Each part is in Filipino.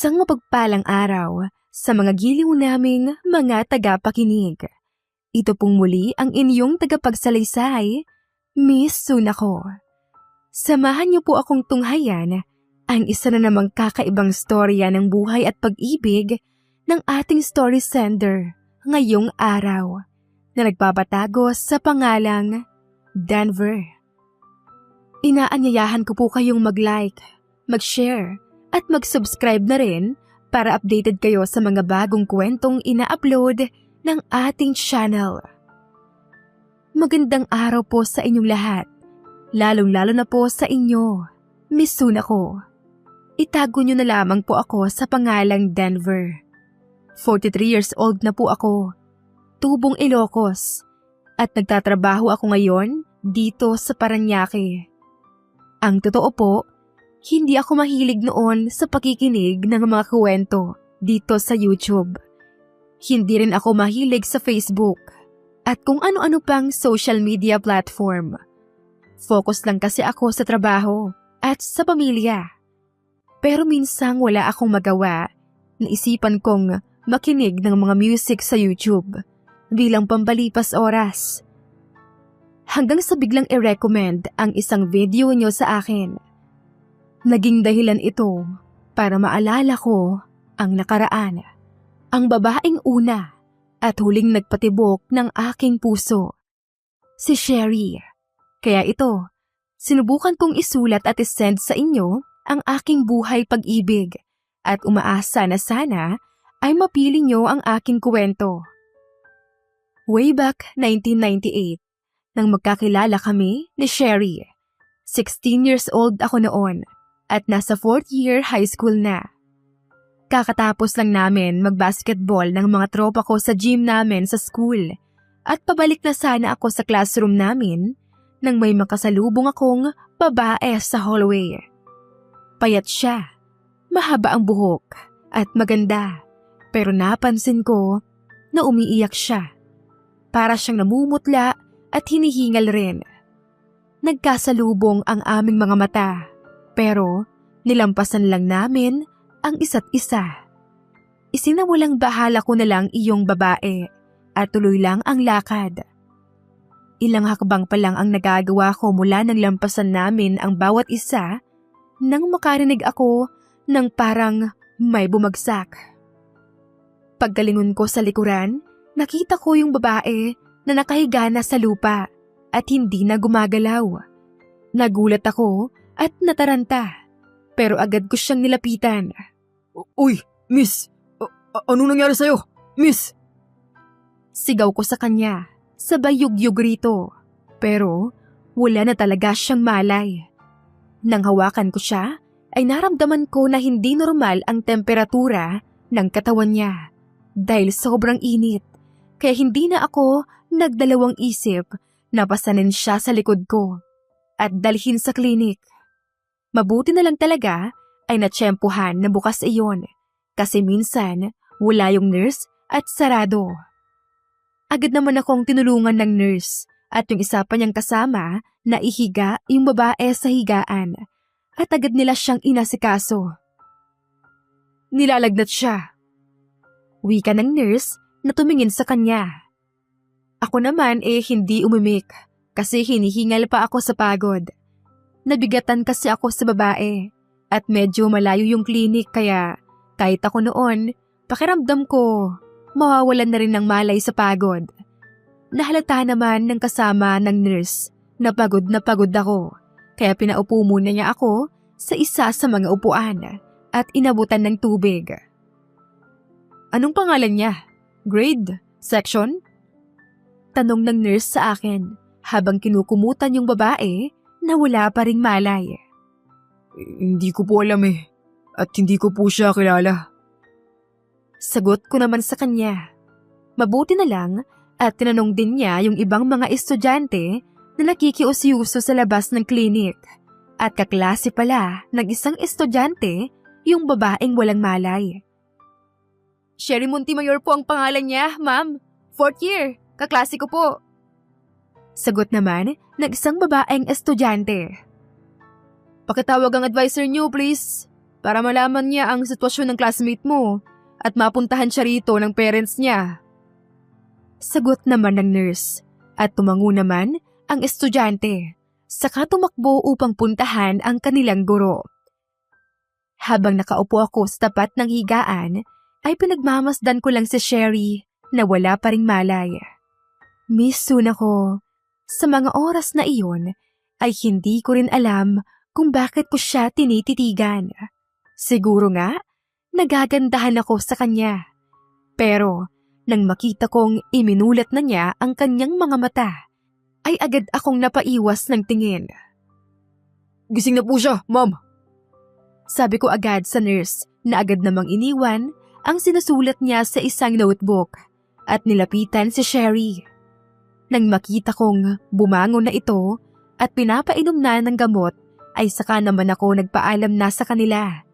Isang mapagpalang araw sa mga giliw naming mga tagapakinig. Ito pong muli ang inyong tagapagsalaysay, Miss Sunako. Samahan niyo po akong tunghayan ang isa na namang kakaibang storya ng buhay at pag-ibig ng ating story sender ngayong araw na nagpapatago sa pangalang Denver. Inaanyayahan ko po kayong mag-like, mag-share at mag-subscribe na rin para updated kayo sa mga bagong kwentong ina-upload ng ating channel. Magandang araw po sa inyong lahat, lalong-lalo na po sa inyo, Miss Sunako. Itago nyo na lamang po ako sa pangalang Denver. 43 years old na po ako, tubong Ilocos, at nagtatrabaho ako ngayon dito sa Parañaque. Ang totoo po, hindi ako mahilig noon sa pakikinig ng mga kwento dito sa YouTube. Hindi rin ako mahilig sa Facebook at kung ano-ano pang social media platform. Focus lang kasi ako sa trabaho at sa pamilya. Pero minsang wala akong magawa, naisipan kong makinig ng mga music sa YouTube bilang pampalipas oras. Hanggang sa biglang i-recommend ang isang video nyo sa akin. Naging dahilan ito para maalala ko ang nakaraan. Ang babaeng una at huling nagpatibok ng aking puso. Si Sherry. Kaya ito, sinubukan kong isulat at isend sa inyo ang aking buhay pag-ibig at umaasa na sana ay mapili nyo ang aking kwento. Way back 1998, nang magkakilala kami ni Sherry. 16 years old ako noon at nasa 4th year high school na. Kakatapos lang namin mag-basketball ng mga tropa ko sa gym namin sa school at pabalik na sana ako sa classroom namin nang may makasalubong akong babae sa hallway. Payat siya, mahaba ang buhok at maganda, pero napansin ko na umiiyak siya. Para siyang namumutla at hinihingal rin. Nagkasalubong ang aming mga mata, pero nilampasan lang namin ang isa't isa. Isinawalang bahala ko na lang iyong babae at tuloy lang ang lakad. Ilang hakbang pa lang ang nagagawa ko mula nang lampasan namin ang bawat isa nang makarinig ako ng parang may bumagsak. Paggalingon ko sa likuran, nakita ko yung babae na nakahiga na sa lupa at hindi na gumagalaw. Nagulat ako at nataranta, pero agad ko siyang nilapitan. Uy, miss! Anong nangyari sa'yo? Miss! Sigaw ko sa kanya, sabay yugyug rito, pero wala na talaga siyang malay. Nang hawakan ko siya, ay naramdaman ko na hindi normal ang temperatura ng katawan niya dahil sobrang init. Kaya hindi na ako nagdalawang isip na pasanin siya sa likod ko at dalhin sa klinik. Mabuti na lang talaga ay natsyempohan na bukas iyon kasi minsan wala yung nurse at sarado. Agad naman akong tinulungan ng nurse at yung isa pa niyang kasama na ihiga yung babae sa higaan at agad nila siyang inasikaso. Nilalagnat siya. Wika ng nurse na tumingin sa kanya. Ako naman hindi umimik kasi hinihingal pa ako sa pagod. Nabigatan kasi ako sa babae at medyo malayo yung klinik kaya kahit ako noon, pakiramdam ko mawawalan na rin ng malay sa pagod. Nahalata naman ng kasama ng nurse na pagod ako kaya pinaupo muna niya ako sa isa sa mga upuan at inabutan ng tubig. Anong pangalan niya? Grade? Section? Tanong ng nurse sa akin habang kinukumutan yung babae na wala pa ring malay. Hindi ko po alam at hindi ko po siya kilala. Sagot ko naman sa kanya. Mabuti na lang at tinanong din niya yung ibang mga estudyante na nakikiusyuso sa labas ng klinik at kaklase pala ng isang estudyante yung babaeng walang malay. Sherry Montemayor po ang pangalan niya, ma'am. 4th year. Kaklase ko po. Sagot naman ng isang babaeng estudyante. Pakitawag ang advisor niyo, please. para malaman niya ang sitwasyon ng classmate mo at mapuntahan siya rito ng parents niya. Sagot naman ng nurse at tumango naman ang estudyante, saka tumakbo upang puntahan ang kanilang guro. Habang nakaupo ako sa tapat ng higaan, ay pinagmamasdan ko lang si Sherry na wala pa ring malay. Miss Soon ako. Sa mga oras na iyon ay hindi ko rin alam kung bakit ko siya tinititigan. Siguro nga, nagagandahan ako sa kanya. Pero nang makita kong iminulat na niya ang kanyang mga mata, ay agad akong napaiwas ng tingin. Gising na po siya, ma'am. Sabi ko agad sa nurse na agad namang iniwan ang sinusulat niya sa isang notebook at nilapitan si Sherry. Nang makita kong bumangon na ito at pinapainom na ng gamot, ay saka naman ako nagpaalam na sa kanila.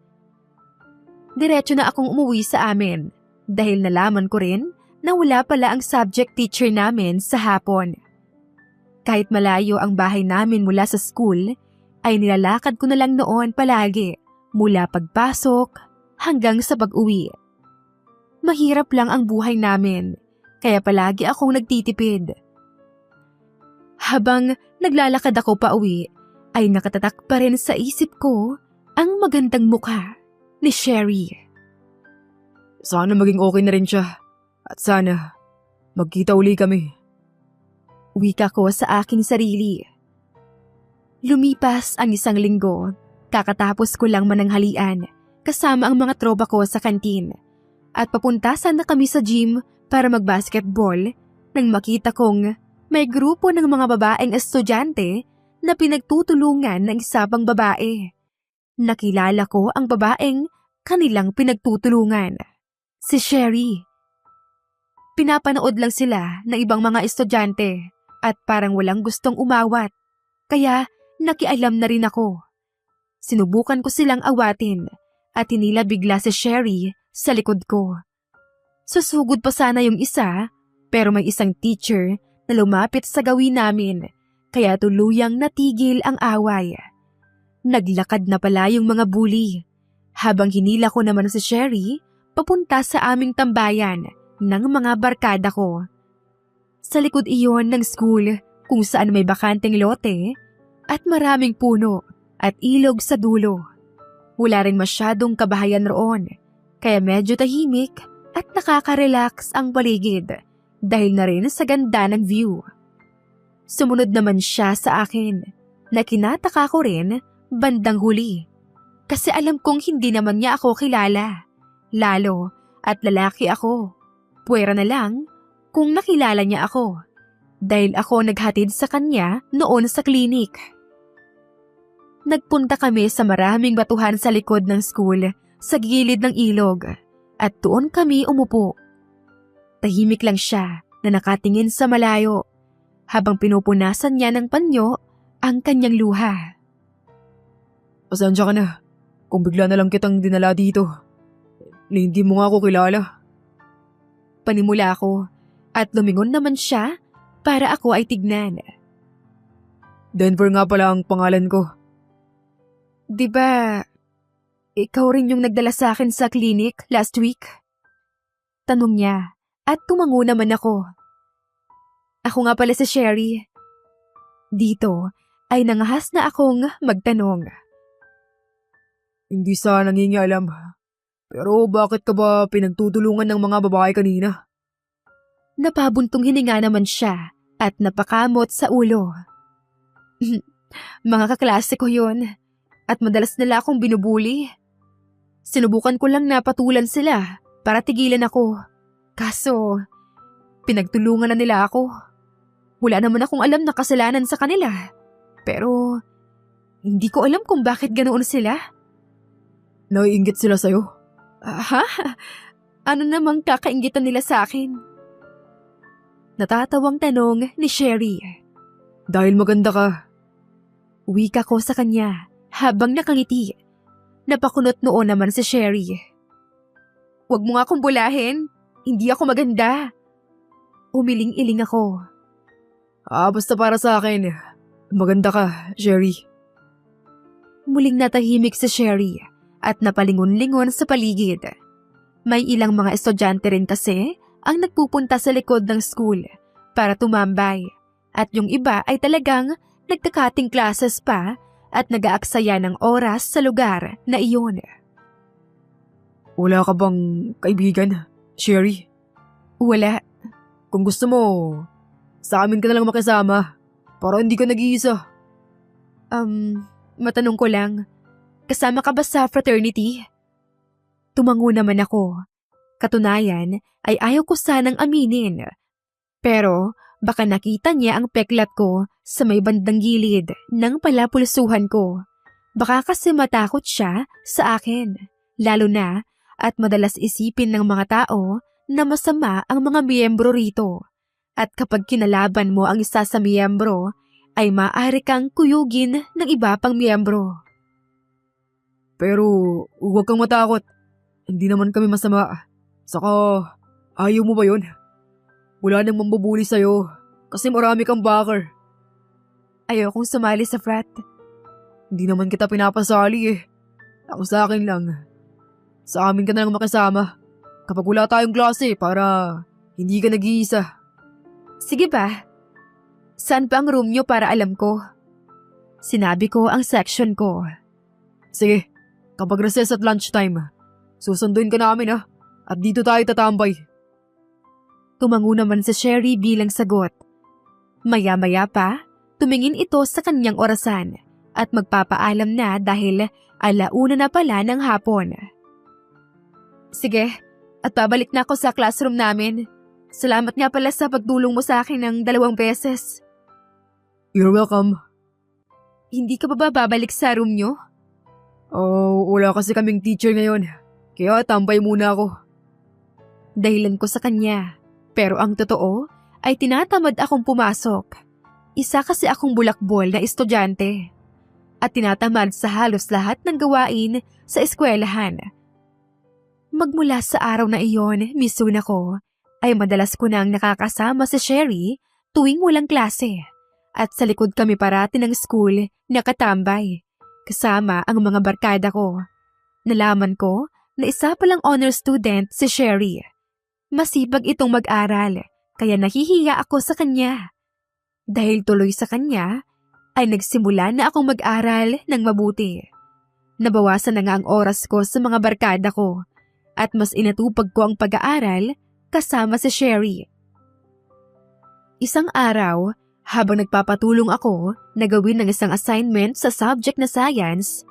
Diretso na akong umuwi sa amin dahil nalaman ko rin na wala pala ang subject teacher namin sa hapon. Kahit malayo ang bahay namin mula sa school, ay nilalakad ko na lang noon palagi mula pagpasok hanggang sa pag-uwi. Mahirap lang ang buhay namin, kaya palagi akong nagtitipid. Habang naglalakad ako pa uwi, ay nakatatak pa rin sa isip ko ang magandang mukha ni Sherry. Sana maging okay na rin siya. At sana magkita uli kami. Wika ko sa aking sarili. Lumipas ang 1 linggo, kakatapos ko lang mananghalian kasama ang mga tropa ko sa kantin. At papunta sana kami sa gym para mag-basketball nang makita kong may grupo ng mga babaeng estudyante na pinagtutulungan ng isa pang babae. Nakilala ko ang babaeng kanilang pinagtutulungan, si Sherry. Pinapanood lang sila ng ibang mga estudyante at parang walang gustong umawat, kaya nakialam na rin ako. Sinubukan ko silang awatin at hinila bigla si Sherry sa likod ko. Susugod pa sana yung isa, pero may isang teacher na lumapit sa gawin namin, kaya tuluyang natigil ang away. Naglakad na pala yung mga bully, habang hinila ko naman si Sherry papunta sa aming tambayan ng mga barkada ko. Sa likod iyon ng school kung saan may bakanteng lote at maraming puno at ilog sa dulo. Wala rin masyadong kabahayan roon, kaya medyo tahimik at nakaka-relax ang paligid dahil na rin sa ganda ng view. Sumunod naman siya sa akin na kinataka ko rin bandang huli kasi alam kong hindi naman niya ako kilala, lalo at lalaki ako. Puwera na lang kung nakilala niya ako dahil ako naghatid sa kanya noon sa klinik. Nagpunta kami sa maraming batuhan sa likod ng school sa gilid ng ilog at doon kami umupo. Tahimik lang siya na nakatingin sa malayo habang pinupunasan niya ng panyo ang kanyang luha. Pasensya ka na kung bigla na lang kitang dinala dito. Na hindi mo nga ako kilala. Panimula ako at lumingon naman siya para ako ay tignan. Denver nga pala ang pangalan ko. Di ba, ikaw rin yung nagdala sa akin sa clinic last week? Tanong niya at tumango naman ako. Ako nga pala si Sherry. Dito ay nangahas na akong magtanong. Hindi sana nangingialam. Pero bakit ka ba pinagtutulungan ng mga babae kanina? Napabuntong hininga naman siya at napakamot sa ulo. Mga kaklase ko yun at madalas nila akong binubuli. Sinubukan ko lang na patulan sila para tigilan ako. Kaso, pinagtulungan na nila ako. Wala naman akong alam na kasalanan sa kanila. Pero, hindi ko alam kung bakit ganoon sila. Naiinggit sila sa'yo? Ha? Ano namang kakainggitan nila sa akin? Natatawang tanong ni Sherry. Dahil maganda ka. Wika ko sa kanya habang nakangiti. Napakunot noon naman si Sherry. Huwag mo nga akong bulahin. Hindi ako maganda. Umiling-iling ako. Basta para sa akin, maganda ka, Sherry. Muling natahimik si Sherry at napalingon-lingon sa paligid. May ilang mga estudyante rin kasi ang nagpupunta sa likod ng school para tumambay at yung iba ay talagang nagkakating classes pa at nag-aaksaya ng oras sa lugar na iyon. Wala ka bang kaibigan, Sherry? Wala. Kung gusto mo, sa amin ka na lang makisama para hindi ka nag-iisa. Matanong ko lang, kasama ka ba sa fraternity? Tumango naman ako. Katunayan ay ayaw ko sanang aminin. Pero baka nakita niya ang peklat ko sa may bandang gilid ng palapulsuhan ko. Baka kasi matakot siya sa akin. Lalo na at madalas isipin ng mga tao na masama ang mga miyembro rito. At kapag kinalaban mo ang isa sa miyembro, ay maaari kang kuyugin ng iba pang miyembro. Pero huwag kang matakot. Hindi naman kami masama. Saka, ayaw mo ba yun? Wala nang mambubuli sa'yo kasi marami kang backer. Ayokong sumali sa frat. Hindi naman kita pinapasali eh. Ako sa akin lang. Sa amin ka na lang makasama kapag wala tayong klase para hindi ka nag-iisa. Sige ba? Saan pa ang room niyo para alam ko? Sinabi ko ang section ko. Sige, kapag recess at lunchtime, susunduin ka namin ha. At dito tayo tatambay. Tumango naman si Sherry bilang sagot. Maya-maya pa, tumingin ito sa kanyang orasan at magpapaalam na dahil 1:00 na pala ng hapon. Sige, at babalik na ako sa classroom namin. Salamat nga pala sa pagtulong mo sa akin ng 2 beses. You're welcome. Hindi ka ba babalik sa room nyo? Wala kasi kaming teacher ngayon. Kaya tambay muna ako. Dahilan ko sa kanya. Pero ang totoo ay tinatamad akong pumasok. Isa kasi akong bulakbol na estudyante. At tinatamad sa halos lahat ng gawain sa eskwelahan. Magmula sa araw na iyon, Misuna ko, ay madalas ko nang nakakasama si Sherry tuwing walang klase. At sa likod kami parati ng school nakatambay, kasama ang mga barkada ko. Nalaman ko na isa palang honor student si Sherry. Masipag itong mag-aral, kaya nahihiya ako sa kanya. Dahil tuloy sa kanya, ay nagsimula na akong mag-aral ng mabuti. Nabawasan na nga ang oras ko sa mga barkada ko at mas inatupag ko ang pag-aaral kasama si Sherry. Isang araw, habang nagpapatulong ako na gawin ng isang assignment sa subject na science,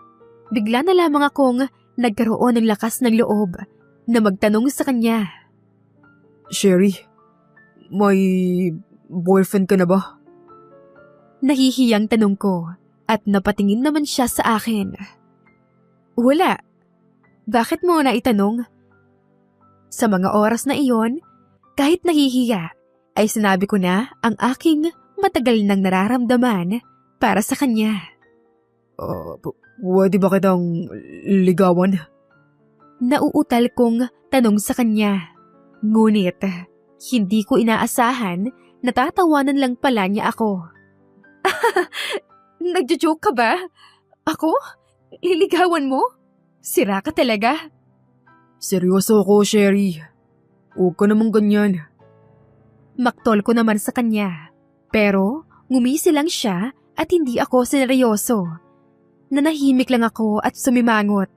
bigla na lamang akong nagkaroon ng lakas ng loob na magtanong sa kanya. Sherry, may boyfriend ka na ba? Nahihiyang tanong ko at napatingin naman siya sa akin. Wala. Bakit mo na itanong? Sa mga oras na iyon, kahit nahihiya, ay sinabi ko na ang aking matagal nang nararamdaman para sa kanya. Pwede ba kitang ligawan? Nauutal kong tanong sa kanya. Ngunit, hindi ko inaasahan na tatawanan lang pala niya ako. Nagjo-joke ka ba? Ako? Liligawan mo? Sira ka talaga? Seryoso ako, Sherry. Huwag ka namang ganyan. Maktol ko naman sa kanya. Pero ngumisi lang siya at hindi ako seryoso. Nanahimik lang ako at sumimangot.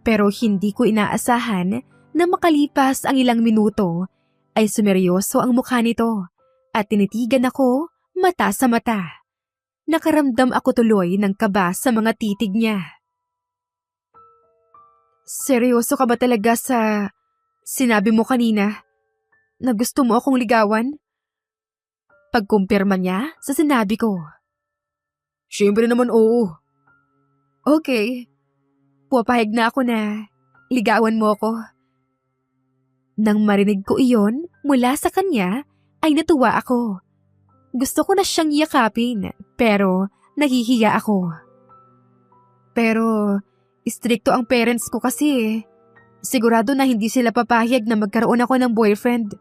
Pero hindi ko inaasahan na makalipas ang ilang minuto ay sumeryoso ang mukha nito at tinitigan ako mata sa mata. Nakaramdam ako tuloy ng kaba sa mga titig niya. Seryoso ka ba talaga sa sinabi mo kanina na gusto mo akong ligawan? Pagkumpirma niya sa sinabi ko. Siyempre naman oo. Okay, pupahig na ako na ligawan mo ako. Nang marinig ko iyon mula sa kanya ay natuwa ako. Gusto ko na siyang yakapin pero nahihiya ako. Pero istrikto ang parents ko kasi. Sigurado na hindi sila papayag na magkaroon ako ng boyfriend.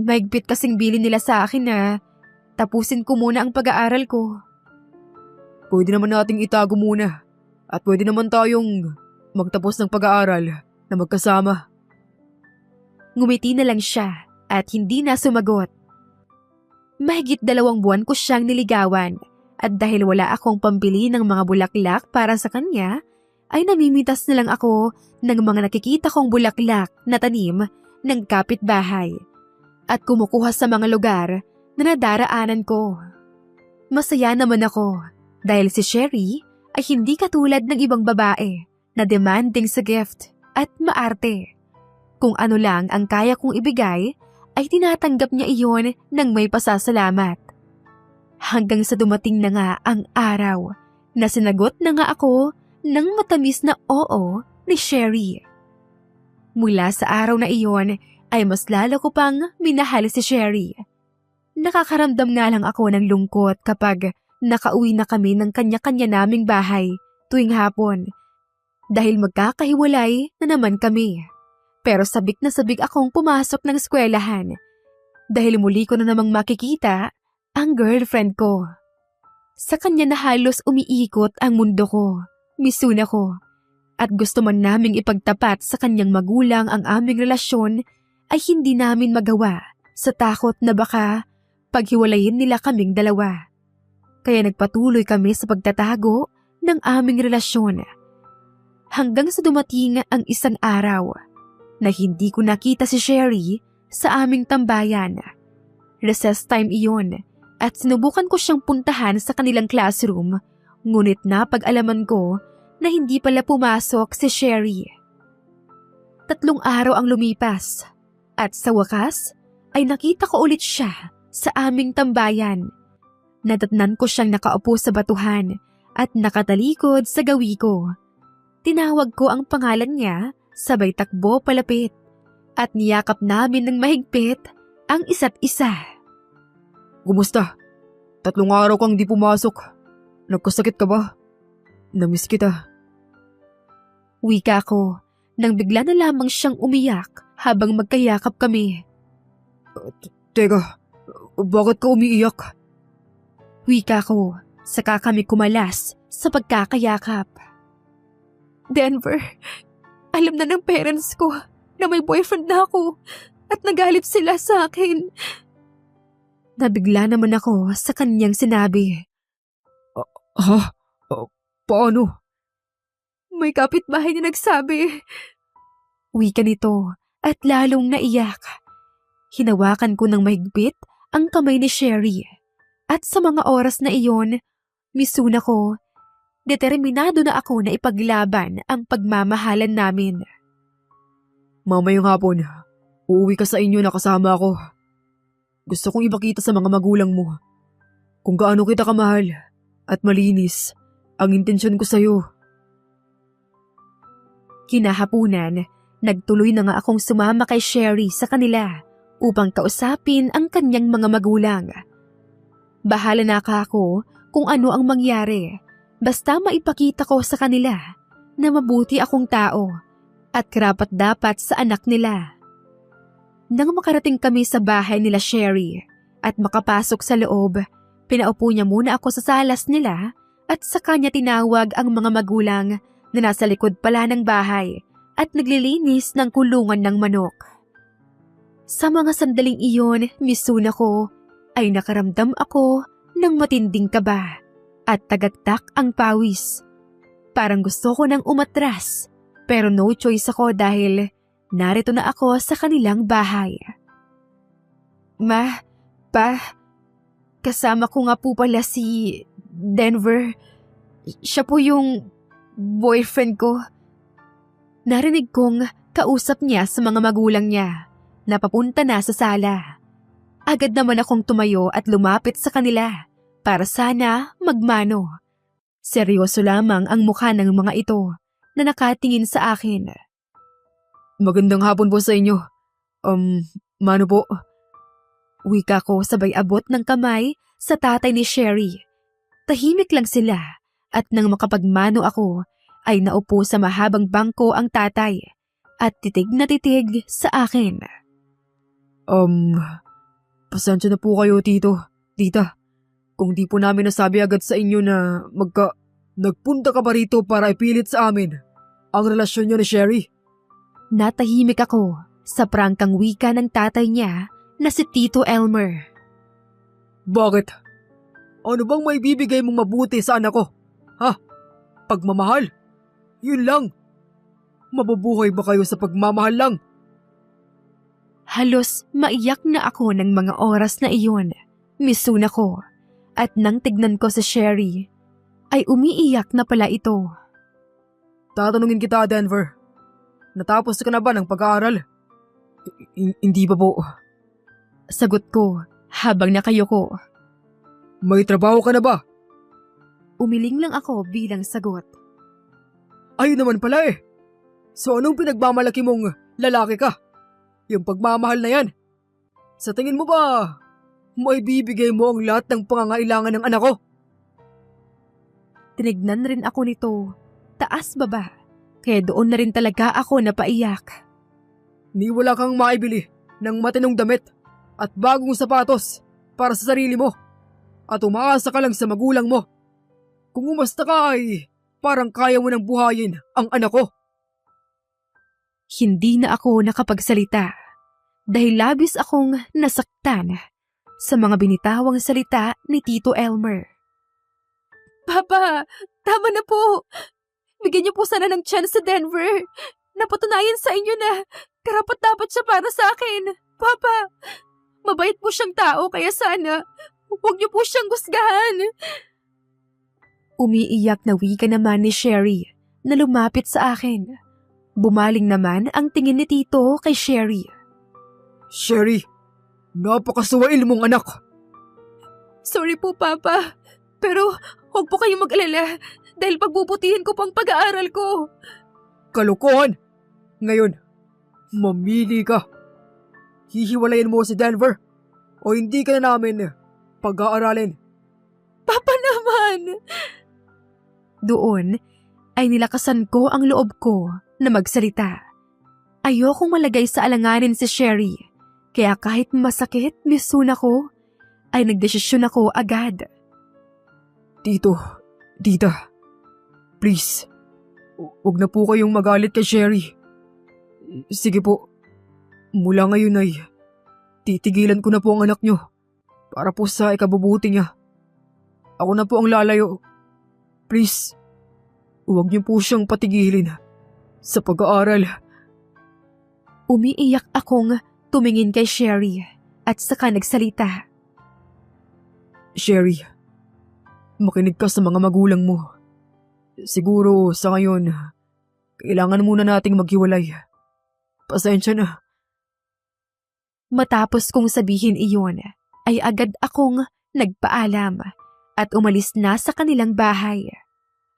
Maigpit kasing bilin nila sa akin na tapusin ko muna ang pag-aaral ko. Pwede naman nating itago muna at pwede naman tayong magtapos ng pag-aaral na magkasama. Ngumiti na lang siya at hindi na sumagot. Mahigit 2 buwan ko siyang niligawan at dahil wala akong pambili ng mga bulaklak para sa kanya, ay namimitas na lang ako ng mga nakikita kong bulaklak na tanim ng kapitbahay at kumukuha sa mga lugar na nadaraanan ko. Masaya naman ako dahil si Sherry ay hindi katulad ng ibang babae na demanding sa gift at maarte. Kung ano lang ang kaya kong ibigay ay tinatanggap niya iyon ng may pasasalamat. Hanggang sa dumating na nga ang araw na sinagot na nga ako ng matamis na oo ni Sherry. Mula sa araw na iyon ay mas lalo ko pang minahal si Sherry. Nakakaramdam nga lang ako ng lungkot kapag nakauwi na kami ng kanya-kanya naming bahay tuwing hapon dahil magkakahiwalay na naman kami. Pero sabik na sabik akong pumasok ng eskwelahan dahil muli ko na namang makikita ang girlfriend ko. Sa kanya na halos umiikot ang mundo ko, Misuna ko, at gusto man naming ipagtapat sa kanyang magulang ang aming relasyon ay hindi namin magawa sa takot na baka paghiwalayin nila kaming dalawa. Kaya nagpatuloy kami sa pagtatago ng aming relasyon. Hanggang sa dumating ang isang araw na hindi ko nakita si Sherry sa aming tambayan. Recess time iyon at sinubukan ko siyang puntahan sa kanilang classroom, ngunit napag-alaman ko na hindi pala pumasok si Sherry. 3 araw ang lumipas at sa wakas ay nakita ko ulit siya sa aming tambayan. Nadatnan ko siyang nakaupo sa batuhan at nakatalikod sa gawi ko. Tinawag ko ang pangalan niya, sabay takbo palapit at niyakap namin ng mahigpit ang isa't isa. Kumusta? 3 araw kang di pumasok. Nagkasakit ka ba? Namiss kita. Wika ko nang bigla na lamang siyang umiyak habang magkayakap kami. Teka, bakit ka umiiyak? Wika ko, saka kami kumalas sa pagkakayakap. Denver, alam na ng parents ko na may boyfriend na ako at nagalit sila sa akin. Nabigla naman ako sa kanyang sinabi. Ha? Paano? May kapitbahay na nagsabi. Wika nito at lalong naiyak. Hinawakan ko ng mahigpit ang kamay ni Sherry. At sa mga oras na iyon, Misuna ko, determinado na ako na ipaglaban ang pagmamahalan namin. Mamayang hapon, uuwi ka sa inyo na kasama ako. Gusto kong ipakita sa mga magulang mo kung gaano kita kamahal at malinis ang intensyon ko sa'yo. Kinahapunan, nagtuloy na nga akong sumama kay Sherry sa kanila upang kausapin ang kanyang mga magulang. Bahala na ako kung ano ang mangyari, basta maipakita ko sa kanila na mabuti akong tao at karapat-dapat sa anak nila. Nang makarating kami sa bahay nila Sherry at makapasok sa loob, pinaupo niya muna ako sa salas nila at sa kanya tinawag ang mga magulang na nasa likod pala ng bahay at naglilinis ng kulungan ng manok. Sa mga sandaling iyon, Misuna ko, ay nakaramdam ako ng matinding kaba at tagaktak ang pawis. Parang gusto ko nang umatras pero no choice ako dahil narito na ako sa kanilang bahay. Pa, kasama ko nga po pala si Denver. Siya po yung boyfriend ko. Narinig kong kausap niya sa mga magulang niya na papunta na sa sala. Agad naman akong tumayo at lumapit sa kanila para sana magmano. Seryoso lamang ang mukha ng mga ito na nakatingin sa akin. Magandang hapon po sa inyo. Mano po? Wika ko sabay abot ng kamay sa tatay ni Sherry. Tahimik lang sila at nang makapagmano ako ay naupo sa mahabang bangko ang tatay at titig na titig sa akin. Pasensya na po kayo, tito, tita. Kung di po namin nasabi agad sa inyo na nagpunta ka pa rito para ipilit sa amin ang relasyon niyo ni Sherry? Natahimik ako sa prangkang wika ng tatay niya na si Tito Elmer. Bakit? Ano bang may bibigay mong mabuti sa anak ko? Ha? Pagmamahal? Yun lang. Mabubuhay ba kayo sa pagmamahal lang? Halos maiyak na ako ng mga oras na iyon. Misuna ko. At nang tignan ko si Sherry, ay umiiyak na pala ito. Tatanungin kita, Denver. Natapos ka na ba ng pag-aaral? Hindi pa po. Sagot ko habang nakayuko. May trabaho ka na ba? Umiling lang ako bilang sagot. Ayun naman pala eh. So anong pinagmamalaki mong lalaki ka? Yung pagmamahal na yan. Sa tingin mo ba, may bibigay mo ang lahat ng pangangailangan ng anak ko? Tinignan rin ako nito, taas baba, kaya doon na rin talaga ako napaiyak. Ni wala kang maibili ng matinong damit at bagong sapatos para sa sarili mo at umaasa ka lang sa magulang mo. Kung umasta ka ay parang kaya mo nang buhayin ang anak ko. Hindi na ako nakapagsalita dahil labis akong nasaktan sa mga binitawang salita ni Tito Elmer. Papa, tama na po. Bigyan niyo po sana ng chance sa Denver. Napatunayan sa inyo na karapat-dapat siya para sa akin. Papa, mabait po siyang tao kaya sana huwag niyo po siyang husgahan. Umiiyak na wika naman ni Sherry na lumapit sa akin. Bumaling naman ang tingin ni Tito kay Sherry. Sherry, napakasuwail mong anak. Sorry po, Papa. Pero huwag po kayong mag-alala dahil pagbubutihin ko pang pag-aaral ko. Kalokohan! Ngayon, mamili ka. Hihiwalayin mo si Denver o hindi ka na namin pag-aaralin. Papa naman! Doon ay nilakasan ko ang loob ko na magsalita. Ayokong malagay sa alanganin si Sherry, kaya kahit masakit misuna ko, ay nagdesisyon ako agad. Tito, tita, please, huwag na po kayong magalit kay Sherry. Sige po, mula ngayon ay titigilan ko na po ang anak nyo para po sa ikabubuti niya. Ako na po ang lalayo. Please, huwag niyo po siyang patigilin sa pag-aaral. Umiiyak akong tumingin kay Sherry at saka nagsalita. Sherry, makinig ka sa mga magulang mo. Siguro sa ngayon, kailangan muna nating maghiwalay. Pasensya na. Matapos kong sabihin iyon, ay agad akong nagpaalam at umalis na sa kanilang bahay.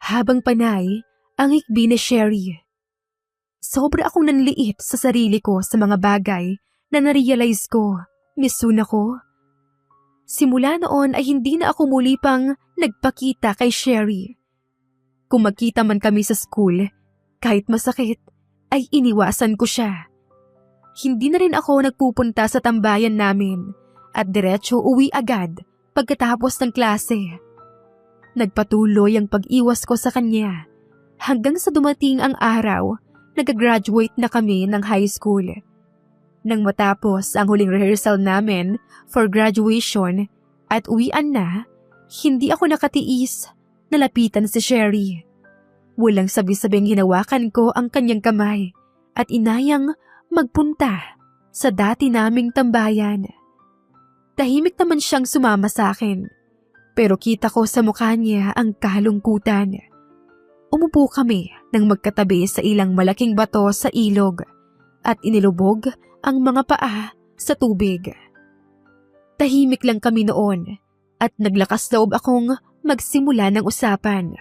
Habang panay ang hikbi ni Sherry. Sobra akong nanliit sa sarili ko sa mga bagay na narealize ko, misuna ko. Simula noon ay hindi na ako muli pang nagpakita kay Sherry. Kung magkita man kami sa school, kahit masakit, ay iniwasan ko siya. Hindi na rin ako nagpupunta sa tambayan namin at diretso uwi agad pagkatapos ng klase. Nagpatuloy ang pag-iwas ko sa kanya hanggang sa dumating ang araw nag-graduate na kami ng high school. Nang matapos ang huling rehearsal namin for graduation at uwian na, hindi ako nakatiis na lapitan si Sherry. Walang sabi-sabing hinawakan ko ang kanyang kamay at inayang magpunta sa dati naming tambayan. Tahimik naman siyang sumama sa akin, pero kita ko sa mukha niya ang kalungkutan. Umupo kami nang magkatabi sa ilang malaking bato sa ilog at inilubog ang mga paa sa tubig. Tahimik lang kami noon at naglakas loob akong magsimula ng usapan.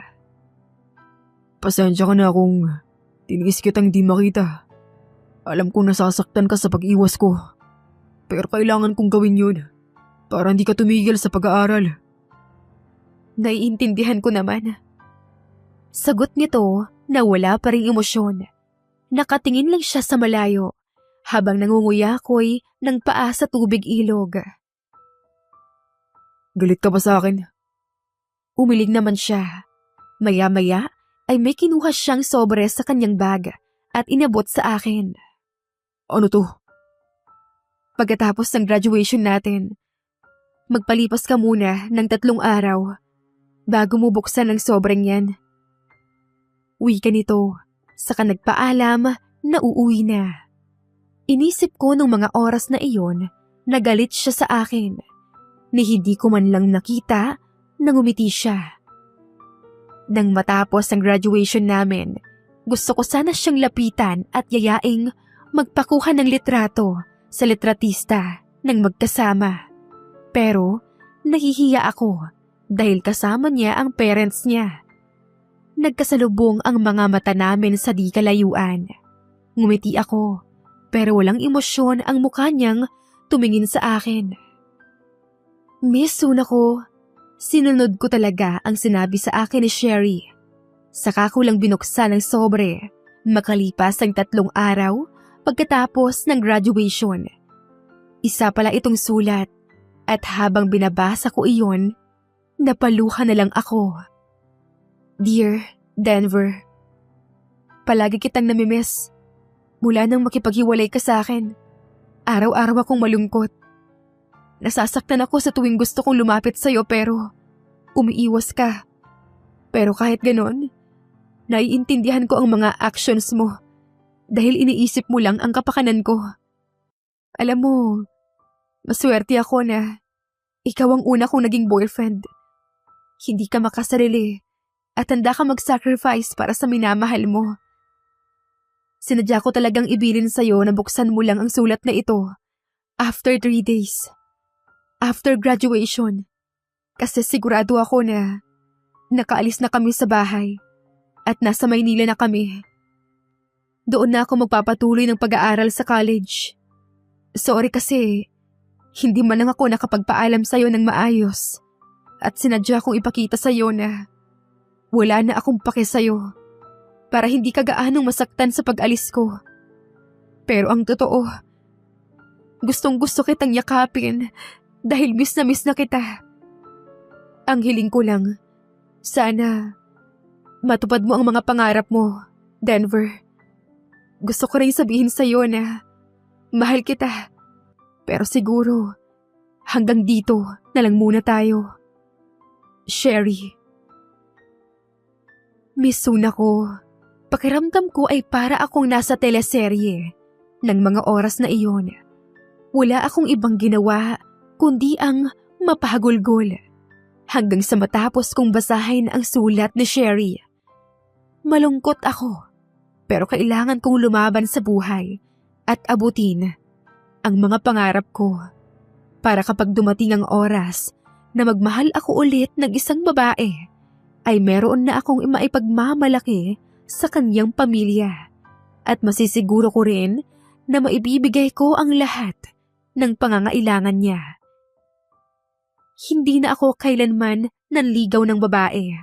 Pasensya ka na kung tiniis kitang di makita. Alam kong nasasaktan ka sa pag-iwas ko. Pero kailangan kong gawin yun para hindi ka tumigil sa pag-aaral. Naiintindihan ko naman. Sagot nito na wala pa ring emosyon. Nakatingin lang siya sa malayo habang nangunguya ako'y ng paa sa tubig ilog. Galit ka ba sa akin? Umiling naman siya. Maya-maya ay may kinuha siyang sobre sa kanyang bag at inabot sa akin. Ano to? Pagkatapos ng graduation natin, magpalipas ka muna ng 3 araw bago mo buksan ang sobrang yan. Uwi ka nito, saka nagpaalam na uuwi na. Inisip ko nung mga oras na iyon na galit siya sa akin, ni hindi ko man lang nakita na ngumiti siya. Nang matapos ang graduation namin, gusto ko sana siyang lapitan at yayaing magpakuha ng litrato sa litratista ng magkasama. Pero nahihiya ako dahil kasama niya ang parents niya. Nagkasalubong ang mga mata namin sa di kalayuan. Ngumiti ako pero walang emosyon ang mukha niyang tumingin sa akin. Miss Sunako, sinunod ko talaga ang sinabi sa akin ni Sherry. Saka ko lang binuksan ang sobre makalipas ang 3 araw pagkatapos ng graduation. Isa pala itong sulat at habang binabasa ko iyon, napaluha na lang ako. Dear Denver, palagi kitang namimiss. Mula nang makipaghiwalay ka sa akin, araw-araw akong malungkot. Nasasaktan ako sa tuwing gusto kong lumapit sa'yo pero umiiwas ka. Pero kahit ganon, naiintindihan ko ang mga actions mo dahil iniisip mo lang ang kapakanan ko. Alam mo, maswerte ako na ikaw ang una kong naging boyfriend. Hindi ka makasarili at handa ka mag-sacrifice para sa minamahal mo. Sinadya ko talagang ibilin sa'yo na buksan mo lang ang sulat na ito after 3 days. After graduation. Kasi sigurado ako na nakaalis na kami sa bahay at nasa Maynila na kami. Doon na ako magpapatuloy ng pag-aaral sa college. Sorry kasi hindi man lang ako nakapagpaalam sa'yo ng maayos at sinadya kong ipakita sa'yo na wala na akong pake sa'yo para hindi ka gaanong masaktan sa pag-alis ko. Pero ang totoo, gustong gusto kitang yakapin dahil miss na kita. Ang hiling ko lang, sana matupad mo ang mga pangarap mo, Denver. Gusto ko rin sabihin sa'yo na mahal kita. Pero siguro, hanggang dito na lang muna tayo. Sherry. Miss Sunako, pakiramdam ko ay para akong nasa teleserye ng mga oras na iyon. Wala akong ibang ginawa kundi ang mapahagulgol hanggang sa matapos kong basahin ang sulat ni Sherry. Malungkot ako pero kailangan kong lumaban sa buhay at abutin ang mga pangarap ko para kapag dumating ang oras na magmahal ako ulit ng isang babae ay meron na akong maipagmamalaki sa kanyang pamilya at masisiguro ko rin na maibibigay ko ang lahat ng pangangailangan niya. Hindi na ako kailanman nanligaw ng babae.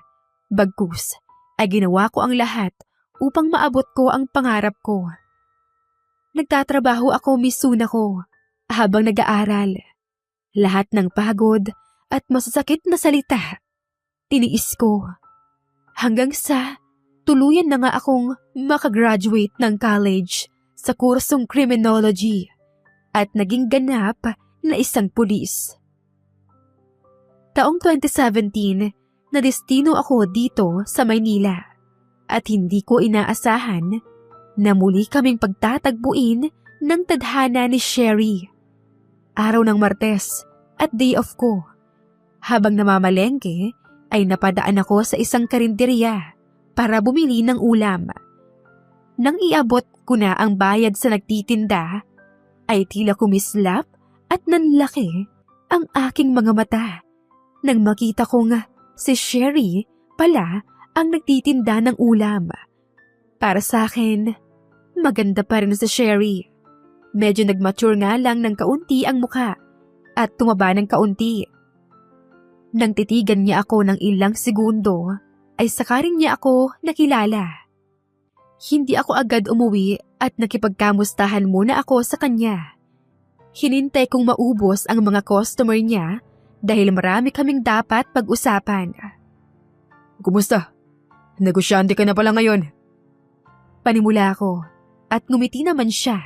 Bagkus ay ginawa ko ang lahat upang maabot ko ang pangarap ko. Nagtatrabaho ako, Miss Sunako, habang nag-aaral. Lahat ng pagod at masasakit na salita, tiniis ko. Hanggang sa tuluyan na nga akong makagraduate ng college sa kursong criminology at naging ganap na isang pulis. Taong 2017, nadestino ako dito sa Maynila at hindi ko inaasahan na muli kaming pagtatagpuin ng tadhana ni Sherry. Araw ng Martes at day off ko. Habang namamalengke ay napadaan ako sa isang karinderya para bumili ng ulam. Nang iabot ko na ang bayad sa nagtitinda, ay tila kumislap at nanlaki ang aking mga mata nang makita kong si Sherry pala ang nagtitinda ng ulam. Para sa akin, maganda pa rin si Sherry. Medyo nagmature nga lang ng kaunti ang mukha at tumaba ng kaunti. Nang titigan niya ako ng ilang segundo, ay saka rin niya ako nakilala. Hindi ako agad umuwi at nakipagkamustahan muna ako sa kanya. Hinintay kong maubos ang mga customer niya dahil marami kaming dapat pag-usapan. Kumusta? negosyante ka na pala ngayon. Panimula ko at ngumiti naman siya.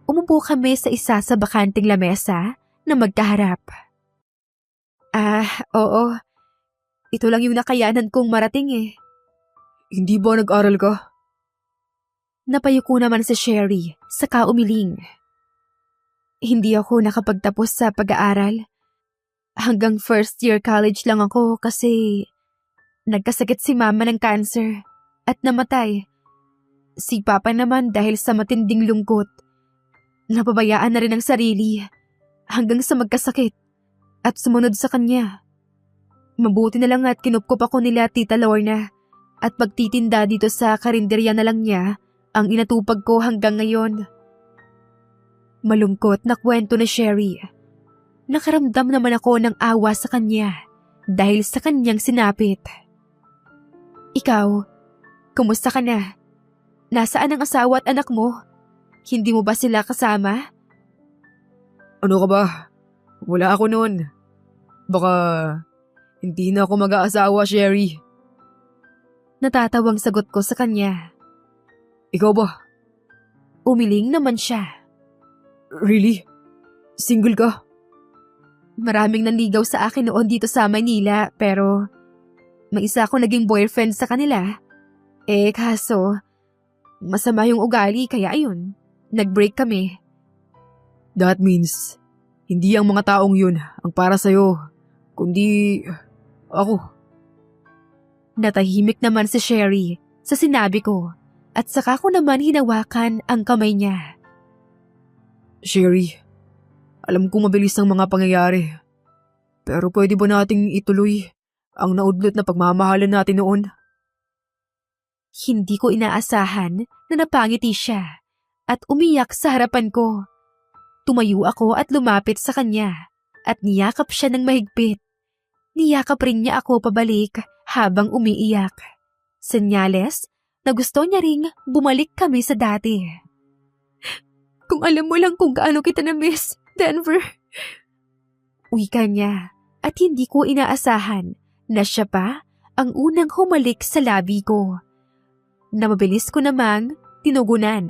Umupo kami sa isa sa bakanting lamesa na magkaharap. Oo. Ito lang yung nakayanan kong marating eh. Hindi ba nag-aral ka? Napayuko naman si Sherry, saka umiling. Hindi ako nakapagtapos sa pag-aaral. Hanggang first year college lang ako kasi nagkasakit si mama ng cancer at namatay. Si papa naman dahil sa matinding lungkot. Napabayaan na rin ang sarili hanggang sa magkasakit at sumunod sa kanya. Mabuti na lang at kinupkup ako nila Tita Lorna at pagtitinda dito sa karinderya na lang niya ang inatupag ko hanggang ngayon. Malungkot na kwento na Sherry. Nakaramdam naman ako ng awa sa kanya dahil sa kanyang sinapit. Ikaw, kumusta ka na? Nasaan ang asawa at anak mo? Hindi mo ba sila kasama? Ano ka ba? Wala ako noon. Baka hindi na ako mag-aasawa, Sherry. Natatawang sagot ko sa kanya. Ikaw ba? Umiling naman siya. Really? Single ka? Maraming nanligaw sa akin noon dito sa Manila pero may isa akong naging boyfriend sa kanila. Kaso masama yung ugali kaya ayun, nag-break kami. That means hindi ang mga taong yun ang para sa'yo, kundi ako. Natahimik naman si Sherry sa sinabi ko at saka ko naman hinawakan ang kamay niya. Sherry, alam ko mabilis ang mga pangyayari. Pero pwede ba nating ituloy ang naudlot na pagmamahalan natin noon? Hindi ko inaasahan na napangiti siya at umiyak sa harapan ko. Tumayo ako at lumapit sa kanya at niyakap siya ng mahigpit. Niyakap rin niya ako pabalik habang umiiyak. Senyales na gusto niya ring bumalik kami sa dati. Kung alam mo lang kung gaano kita na-miss, Denver. Wika niya at hindi ko inaasahan na siya pa ang unang humalik sa labi ko. Na mabilis ko namang tinugunan.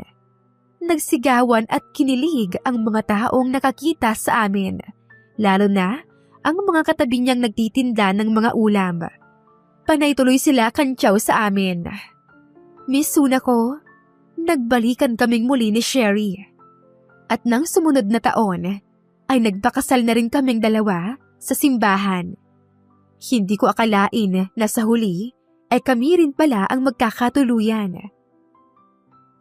Nagsigawan at kinilig ang mga taong nakakita sa amin, lalo na ang mga katabi niyang nagtitinda ng mga ulam. Panay tuloy sila kantsaw sa amin. Miss Suna ko, nagbalikan kaming muli ni Sherry. At nang sumunod na taon, ay nagpakasal na rin kaming dalawa sa simbahan. Hindi ko akalain na sa huli ay kami rin pala ang magkakatuluyan.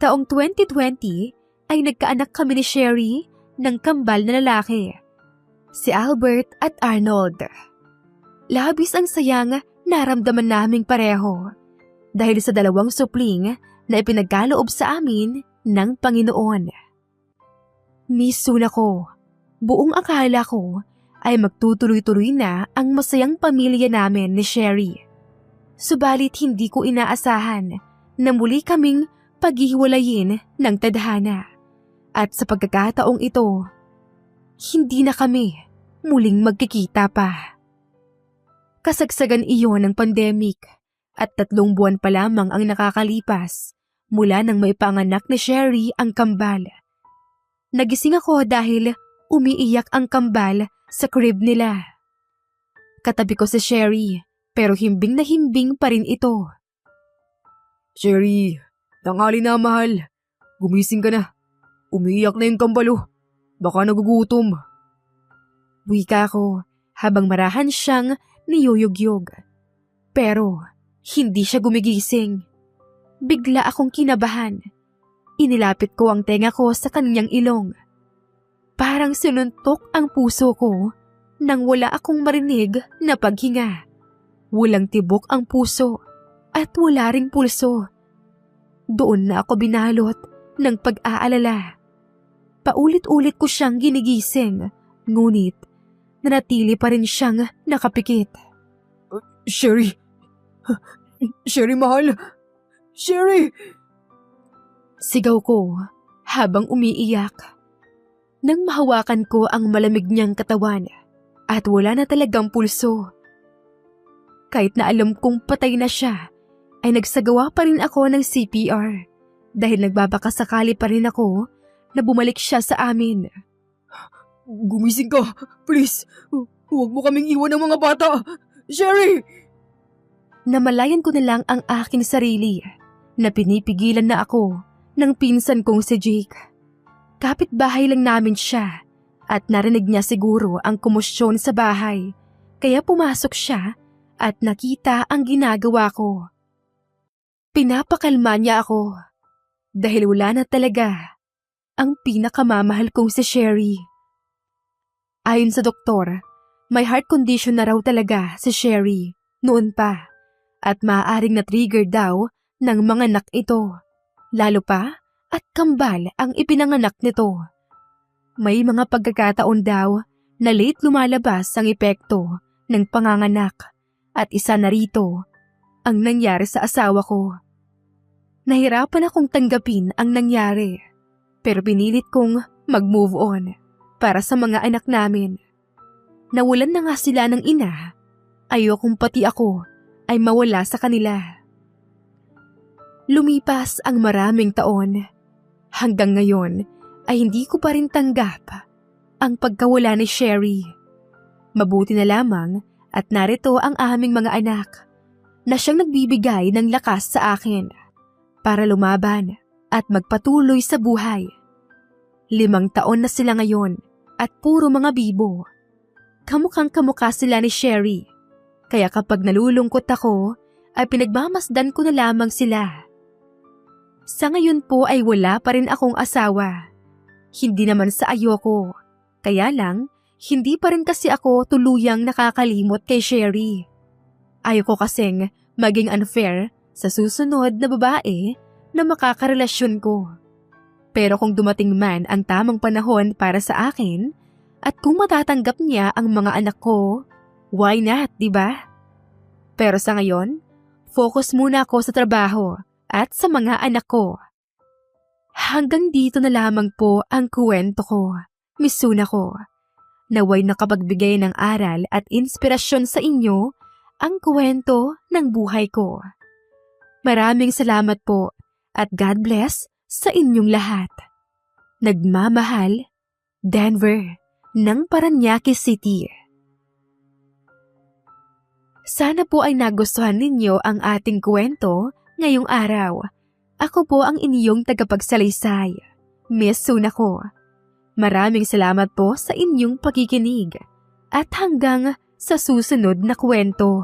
Taong 2020 ay nagkaanak kami ni Sherry ng kambal na lalaki, si Albert at Arnold. Labis ang sayang naramdaman naming pareho dahil sa dalawang supling na ipinagkaloob sa amin ng Panginoon. Miss Suna ko, buong akala ko ay magtutuloy-tuloy na ang masayang pamilya namin ni Sherry. Subalit hindi ko inaasahan na muli kaming paghihiwalayin ng tadhana. At sa pagkakataong ito, hindi na kami muling magkikita pa. Kasagsagan iyon ng pandemic at 3 buwan pa lamang ang nakakalipas mula nang maipanganak ni Sherry ang kambal. Nagising ako dahil umiiyak ang kambal sa crib nila. Katabi ko si Sherry pero himbing na himbing pa rin ito. Sherry, tanghali na mahal. Gumising ka na. Umiiyak na yung kambalo. Baka nagugutom. Wika ko habang marahan siyang niyuyugyog. Pero hindi siya gumigising. Bigla akong kinabahan. Inilapit ko ang tenga ko sa kanyang ilong. Parang sinuntok ang puso ko nang wala akong marinig na paghinga. Walang tibok ang puso at wala ring pulso. Doon na ako binalot ng pag-aalala. Paulit-ulit ko siyang ginigising, ngunit nanatili pa rin siyang nakapikit. Sherry! Sherry, mahal! Sherry! Sigaw ko habang umiiyak. Nang mahawakan ko ang malamig niyang katawan at wala na talagang pulso. Kahit na alam kong patay na siya, ay nagsagawa pa rin ako ng CPR dahil nagbabakasakali pa rin ako na bumalik siya sa amin. Gumising ka, please. Huwag mo kaming iwan ng mga bata. Sherry! Namalayan ko na lang ang aking sarili na pinipigilan na ako ng pinsan kong si Jake. Kapitbahay lang namin siya at narinig niya siguro ang komosyon sa bahay kaya pumasok siya at nakita ang ginagawa ko. Pinapakalma niya ako dahil wala na talaga ang pinakamamahal kong si Sherry. Ayon sa doktor, may heart condition na raw talaga si Sherry noon pa at maaaring na-trigger daw ng mga anak ito. Lalo pa at kambal ang ipinanganak nito. May mga pagkakataon daw na late lumalabas ang epekto ng panganganak at isa na rito ang nangyari sa asawa ko. Nahirapan akong tanggapin ang nangyari pero pinilit kong mag-move on para sa mga anak namin. Nawalan na nga sila ng ina, ayokong pati ako ay mawala sa kanila. Lumipas ang maraming taon. Hanggang ngayon ay hindi ko pa rin tanggap ang pagkawala ni Sherry. Mabuti na lamang at narito ang aming mga anak na siyang nagbibigay ng lakas sa akin para lumaban at magpatuloy sa buhay. 5 taon na sila ngayon at puro mga bibo. Kamukhang kamukha sila ni Sherry. Kaya kapag nalulungkot ako ay pinagmamasdan ko na lamang sila. Sa ngayon po ay wala pa rin akong asawa. Hindi naman sa ayoko. Kaya lang, hindi pa rin kasi ako tuluyang nakakalimot kay Sherry. Ayoko kasing maging unfair sa susunod na babae na makakarelasyon ko. Pero kung dumating man ang tamang panahon para sa akin at kung matatanggap niya ang mga anak ko, why not, diba? Pero sa ngayon, focus muna ako sa trabaho at sa mga anak ko. Hanggang dito na lamang po ang kwento ko, Misuna ko. Naway nakapagbigay ng aral at inspirasyon sa inyo ang kwento ng buhay ko. Maraming salamat po at God bless sa inyong lahat. Nagmamahal, Denver ng Parañaque City. Sana po ay nagustuhan ninyo ang ating kwento ngayong araw. Ako po ang inyong tagapagsalaysay, Miss Suna ko. Maraming salamat po sa inyong pakikinig at hanggang sa susunod na kwento.